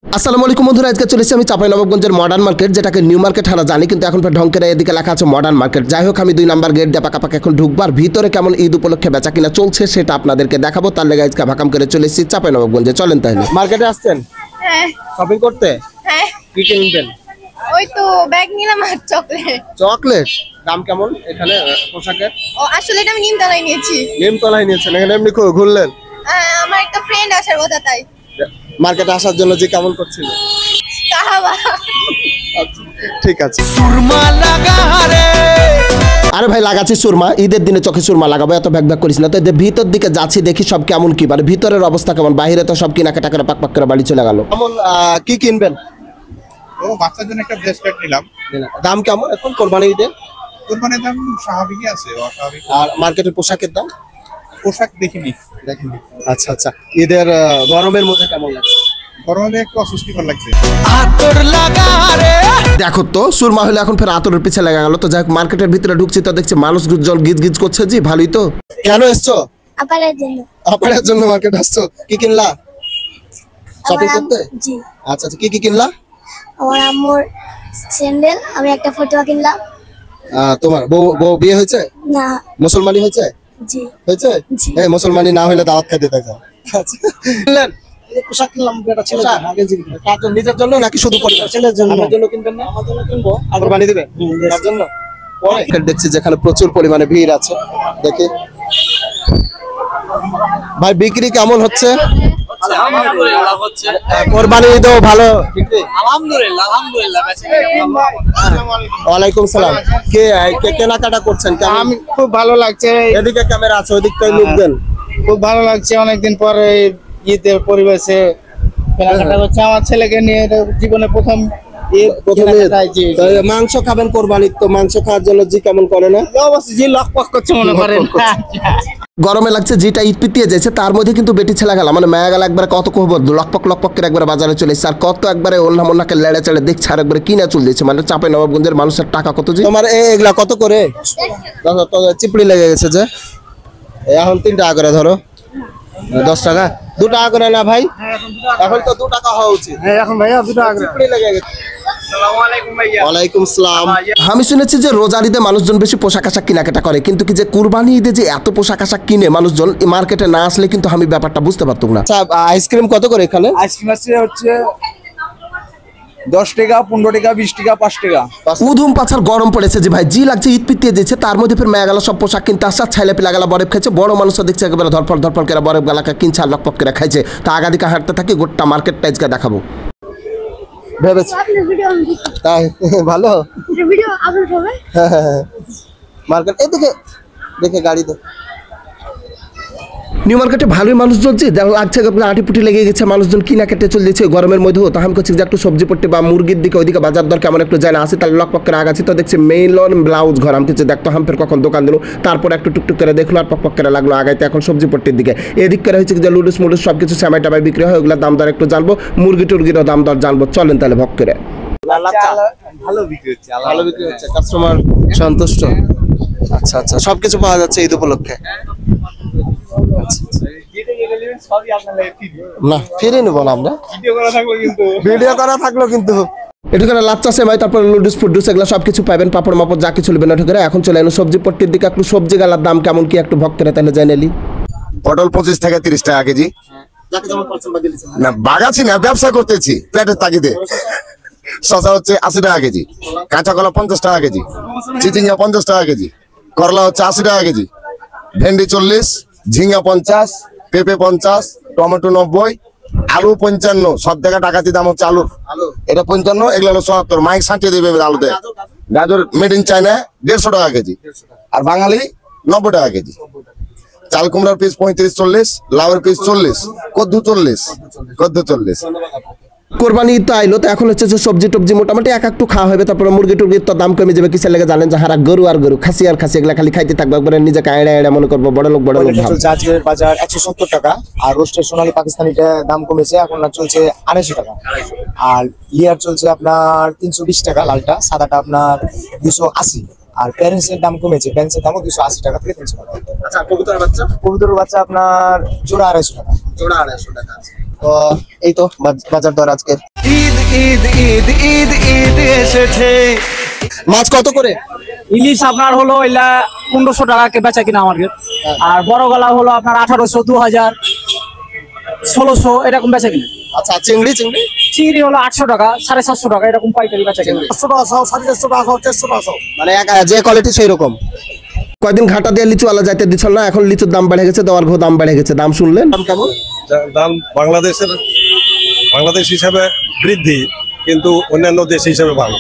আসসালামু আলাইকুম বন্ধুরা, আজকে চলেছি আমি চাঁপাইনবাবগঞ্জের মডার্ন মার্কেট, যেটাকে নিউ মার্কেট হানা জানি, কিন্তু এখন ঢঙ্কের এদিকে লেখা আছে মডার্ন মার্কেট। যাই হোক, আমি 2 নাম্বার গেট দিয়ে পাকাপাকি এখন ঢুকবার ভিতরে কেমন ঈদ উপলক্ষে বেচা কিনা চলছে সেটা আপনাদেরকে দেখাবো। তার লেগে আজকে ভাকাম করে চলে এসেছি চাঁপাইনবাবগঞ্জে। চলেন তাহলে। মার্কেটে আসছেন হ্যাঁ শপিং করতে? হ্যাঁ, কি কিনবেন? ওই তো ব্যাগ নিলাম আর চকলেট। চকলেট দাম কেমন এখানে পোশাকের? ও আসলে এটা আমি নিমতলায় নিয়েছি। নিমতলায় নিয়েছেন? এখানে এমনি ঘুরলেন? আমার একটা ফ্রেন্ড আসার কথা তাই। মার্কেটে আসার জন্য যে কেমন করছিল? কাহাবা। ঠিক আছে। সুরমা লাগা রে। আরে ভাই, লাগাচ্ছি সুরমা, ঈদের দিনে চোখে সুরমা লাগাবো, এত ভ্যাক ভ্যাক করিস না তো। এদের ভিতর দিকে যাচ্ছি, দেখি সব কেমন কি, মানে ভিতরের অবস্থা কেমন। বাইরে তো সব কেনাকাটা করে পাক পাক করে বাড়ি চলে গেল। কেমন কি কিনবেন? ও বাচ্চার জন্য একটা ব্রেসলেট নিলাম। দাম কেমন এখন কোরবানি ঈদে? কোরবানির দাম স্বাভাবিকই আছে, অস্বাভাবিক। আর মার্কেটের পোশাকের দাম? পোশাক দেখিনি। আচ্ছা আচ্ছা, ঈদের গরমের মধ্যে কেমন লাগছে? গরমে একটু অস্বস্তিকর লাগছে। দেখো তো, সুরমা হলে এখন ফের আতরের পিছে লাগা গেল। তো যাই হোক, মার্কেটের ভিতরে ঢুকছি তো দেখছি মানুষ জন গিজ গিজ করছে। জি ভালোই তো। কেন এসছো? আপারের জন্য। আপনার জন্য মার্কেট আসছো? কি কিনলা? শপিং করতে? জি। আচ্ছা আচ্ছা, কি কিনলা? আমার আম্মুর স্যান্ডেল, আমি একটা ফটোয়া কিনলাম। তোমার বউ বিয়ে হয়েছে? না। মুসলমানি হয়েছে? জি। হয়েছে? এই মুসলমানি না হলে দাওয়াত খাইতে থাকো। আচ্ছা, কিনলেন? পোশাক কিনলাম বেটা, ছেলের জন্য। আগে জি, কার জন্য? নিজের জন্য নাকি শুধু পরিবার? ছেলের জন্য। আমার জন্য কিনবেন না? আমার জন্য কিনবো। আবার বানিয়ে দিবেন তার জন্য? পরে দেখছি যেখানে প্রচুর পরিমাণে ভিড় আছে। দেখি ভাই, বিক্রি কেমন হচ্ছে? আলহামদুলিল্লাহ হচ্ছে। কোরবানি ঈদও ভালো বিক্রি? আলহামদুলিল্লাহ আলহামদুলিল্লাহ। ওয়ালাইকুম সালাম। কে কেনাকাটা করছেন? আমি খুব ভালো লাগছে। এদিকে ক্যামেরা আছে, ওদিকটাই লোক দেন। খুব ভালো লাগছে, অনেকদিন পরে ঈদের পরিবেশে কেনাকাটা করছে। আমার ছেলেকে নিয়ে এটা জীবনে প্রথম ঈদ। মাংস খাবেন কোরবানির, তো মাংস খাওয়ার জন্য জি কেমন করে না? অবশ্যই জি লকপক করছে মনে করেন। গরমে লাগছে, যেটা ঈদ পিটিয়ে যাচ্ছে তার মধ্যে কিন্তু বেটি ছেলে গেল, মানে মেয়া গেল একবার কত কহব, লকপক লকপক করে একবার বাজারে চলে এসেছে। আর কত একবারে অন্য মন্নাকে লেড়ে চেড়ে দেখছে, আর একবারে কিনা চল দিচ্ছে। মানে চাঁপাইনবাবগঞ্জের মানুষের টাকা কত যে। তোমার এগুলা কত করে? চিপড়ি লেগে গেছে যে। এখন 3 টাকা করে ধরো। 10 টাকা? 2 টাকা করে না ভাই? এখন তো 2 টাকা হওয়া উচিত। এখন ভাইয়া 2 টাকা করে। চিপড়ি লেগে গেছে। আসসালামু আলাইকুম ভাইয়া। ওয়ালাইকুম সালাম। আমি শুনেছি যে রোজার ঈদে মানুষজন বেশি পোশাক আশাক কেনাকাটা করে, কিন্তু কি যে কুরবানি ঈদে যে এত পোশাক আশাক কিনে মানুষজন মার্কেটে না আসলে কিন্তু আমি ব্যাপারটা বুঝতে পারতাম না। আচ্ছা, আইসক্রিম কত করে এখানে? আইসক্রিম হচ্ছে 10 টাকা, 15 টাকা, 20 টাকা, 5 টাকা। উধুম পাছার গরম পড়েছে যে ভাই, জি লাগছে, ঈদ পিটিয়ে দিচ্ছে। তার মধ্যে ফের মেয়ে গেল সব পোশাক কিনতে আসছে, ছেলে পেলা গেলা বরফ খাইছে, বড় মানুষও দেখছে একেবারে ধরফল ধরফল করে বরফ গালাকে কিনছে আর লকপক করে খাইছে। তা আগাদিকে হাঁটতে থাকি, গোটা মার্কেটটা আজকে দেখাবো ভেবেছি। তাই ভালো ভিডিও আপলোড হবে। মার্কেট এদিকে দেখে গাড়িতে। নিউ মার্কেটে ভালোই মানুষজন যে লাগছে, আটি পুটি লেগে গেছে, মানুষজন কিনা কেটে চলে দিচ্ছে গরমের মধ্যেও। তো আমি করছি যে একটু সবজি পট্টি বা মুরগির দিকে ওইদিকে বাজার দর কেমন একটু যায় না আসি, তাহলে লকপক করে আগাছি তো দেখছি মেইলন ব্লাউজ ঘর। আমি কিছু দেখতো হাম্পের কখন দোকান দিল, তারপর একটু টুকটুক করে দেখলো আর পক করে লাগলো আগাইতে এখন সবজি পট্টির দিকে। এদিক করে হচ্ছে যে লুডুস মুডুস সব কিছু সেমাই টামাই বিক্রি হয়, ওগুলোর দাম দর একটু জানবো, মুরগি টুরগিরও দাম দর জানবো। চলেন তাহলে ভক করে। ভালো বিক্রি হচ্ছে। ভালো বিক্রি হচ্ছে, কাস্টমার সন্তুষ্ট। আচ্ছা আচ্ছা, সবকিছু পাওয়া যাচ্ছে ঈদ উপলক্ষে? না ফিরে নেবো না আমরা, ভিডিও করা থাকলো কিন্তু। এটুখানে লাচ্চা সেমাই, তারপর লুডুস ফুডুস এগুলো সবকিছু পাবেন, পাপড় মাপড় যা কিছু নেবেন এটুখানে। এখন চলে এলো সবজি পট্টির দিকে, একটু সবজি গালার দাম কেমন কি একটু ভক্ত করে তাহলে জানেলি। পটল 25 থেকে 30 টাকা কেজি। না বাগাছি না, ব্যবসা করতেছি পেটের তাগিদে। শসা হচ্ছে 80 টাকা কেজি, কাঁচা কলা 50 টাকা কেজি, চিচিঙ্গা 50 টাকা কেজি, করলা হচ্ছে 80 টাকা কেজি, ভেন্ডি 40, ঝিঙ্গা 50, পেঁপে 50, টমেটো 90, আলু 55। সব জায়গা টাকাতি দাম হচ্ছে আলুর। এটা 55, এগুলো হলো 77। মাইক সাঁটিয়ে দেবে আলুতে। গাজর মেড ইন চায়না 150 টাকা কেজি, আর বাঙালি 90 টাকা কেজি। চাল কুমড়ার পিস 35-40, লাউয়ের পিস 40, কদ্দু 40। কোরবানি তো আইলো, তো এখন হচ্ছে যে সবজি টবজি মোটামুটি একটু খাওয়া হবে, তারপরে মুরগি টুরগির তো দাম কমে যাবে। কিসের লেগে জানেন? যে হারা গরু আর গরু, খাসি আর খাসি এগুলা খালি খাইতে থাকবে, একবারে নিজেকে আয়ড়া আয়ড়া মনে করবো বড় লোক ভাব। আজকের বাজার 170 টাকা, আর রোস্টের সোনালী পাকিস্তানিটা দাম কমেছে, এখন চলছে 250 টাকা। আর লিয়ার চলছে আপনার 320 টাকা, লালটা, সাদাটা আপনার 280। আর প্যারেন্টসের দাম কমেছে, প্যারেন্টসের দামও 280 টাকা থেকে 300 টাকা। আচ্ছা, কবুতর বাচ্চা? কবুতর বাচ্চা আপনার জোড়া 250 টাকা। জোড়া 250 টাকা। তো এই তো বাজার দর আজকের। ঈদ ঈদ ঈদ ঈদ ঈদ এসেছে। মাছ কত করে? ইলিশ আপনার হলো এলা 1500 টাকা বেচা কিনা মার্কেট, আর বড় গলা হলো আপনার 1800, 2000, 1600 এরকম বেচা কিনা। আচ্ছা, চিংড়ি চিংড়ি হলো 800 টাকা, 750 টাকা এরকম পাইকারি বেচা কিনা। 500 টাকা 450 টাকা 400 টাকা। মানে যে কোয়ালিটি সেই রকম। কয়দিন ঘাটা দিয়ে লিচু আলা যাইতে দিচ্ছিল না, এখন লিচুর দাম বেড়ে গেছে, দেওয়ার দাম বেড়ে গেছে। দাম শুনলেন? দাম কেমন? দাম বাংলাদেশ হিসাবে বৃদ্ধি, কিন্তু অন্যান্য দেশ হিসাবে ভালো।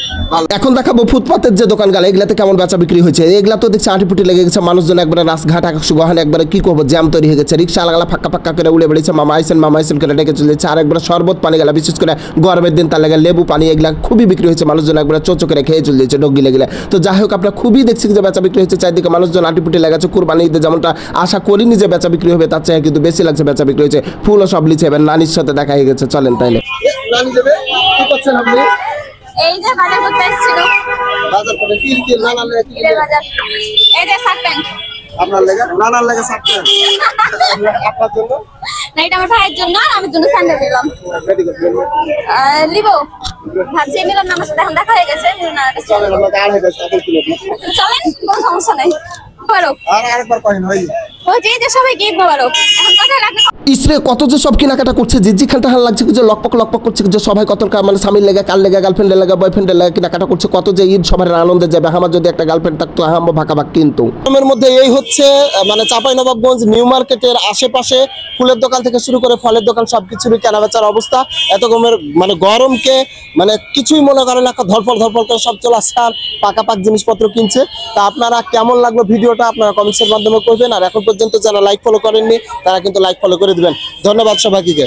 এখন দেখাবো ফুটপাতের যে দোকান গালে, এগুলাতে কেমন বেচা বিক্রি হয়েছে। এগুলা তো দেখছি আটিপুটি লেগে গেছে, মানুষজন একবারে রাস্তাঘাট আকাশ গহনে একবারে কি করবো, জ্যাম তৈরি হয়ে গেছে। রিক্সা আলাগালা ফাঁকা ফাঁকা করে উড়ে বেড়েছে, মামা আইসেন করে ডেকে চলেছে। আর একবার শরবত পানি গেলা, বিশেষ করে গরমের দিন তার লাগে লেবু পানি, এগুলা খুবই বিক্রি হয়েছে। মানুষজন একবারে চোচো করে খেয়ে চলে যাচ্ছে ডগি লেগে। তো যাই হোক, আপনারা খুবই দেখছি যে বেচা বিক্রি হচ্ছে চারদিকে, মানুষজন আটিপুটি লেগেছে। কুরবানি ঈদে যেমনটা আশা করিনি যে বেচা বিক্রি হবে, তার চেয়ে কিন্তু বেশি লাগছে বেচা বিক্রি হয়েছে। ফুলও সব লিচে এবার নানির সাথে দেখা হয়ে গেছে। চলেন তাইলে নানি যাবে, কি করছেন আপনি? এই যে বাজার করতে এসেছিল। বাজার করে কি নানা লেগে কি ঈদের বাজার। এই যে শার্ট প্যান্ট। আপনার লেগে নানার লেগে সাথে আপনার জন্য না, এটা আমার ভাইয়ের জন্য, আর আমার জন্য স্যান্ডেল নিলাম। রেডি করে নিব ভাবছি নিলাম না, আমার সাথে এখন দেখা হয়ে গেছে। চলেন আমরা আর হয়ে গেছে আপনি কিনে চলেন, কোনো সমস্যা নেই। মোবারক। আর আরেকবার কইন ভাই। ওই যে সবাইকে ঈদ মোবারক। এখন কথা লাগবে ইসরে কত যে সব কেনাকাটা করছে, জিজি খানটা হাল লাগছে যে লকপক করছে যে সবাই কত মানে স্বামীর লেগে, কার লেগে, গার্লফ্রেন্ডের লেগে, বয়ফ্রেন্ডের লেগে কেনাকাটা করছে। কত যে ঈদ সবার আনন্দে যাবে। আমার যদি একটা গার্লফ্রেন্ড থাকতো আমার ভাগ কিন্তু এর মধ্যে এই হচ্ছে মানে চাঁপাইনবাবগঞ্জ নিউ মার্কেটের আশেপাশে ফুলের দোকান থেকে শুরু করে ফলের দোকান সবকিছুরই কেনাবেচার অবস্থা। এত কমের মানে গরমকে মানে কিছুই মনে করেন না, ধরফল করে সব চলে আসছে আর পাকাপাক জিনিসপত্র কিনছে। তা আপনারা কেমন লাগলো ভিডিওটা আপনারা কমেন্টসের মাধ্যমে করবেন। আর এখন পর্যন্ত যারা লাইক ফলো করেননি তারা কিন্তু লাইক ফলো করে দিবেন। ধন্যবাদ সবাইকে।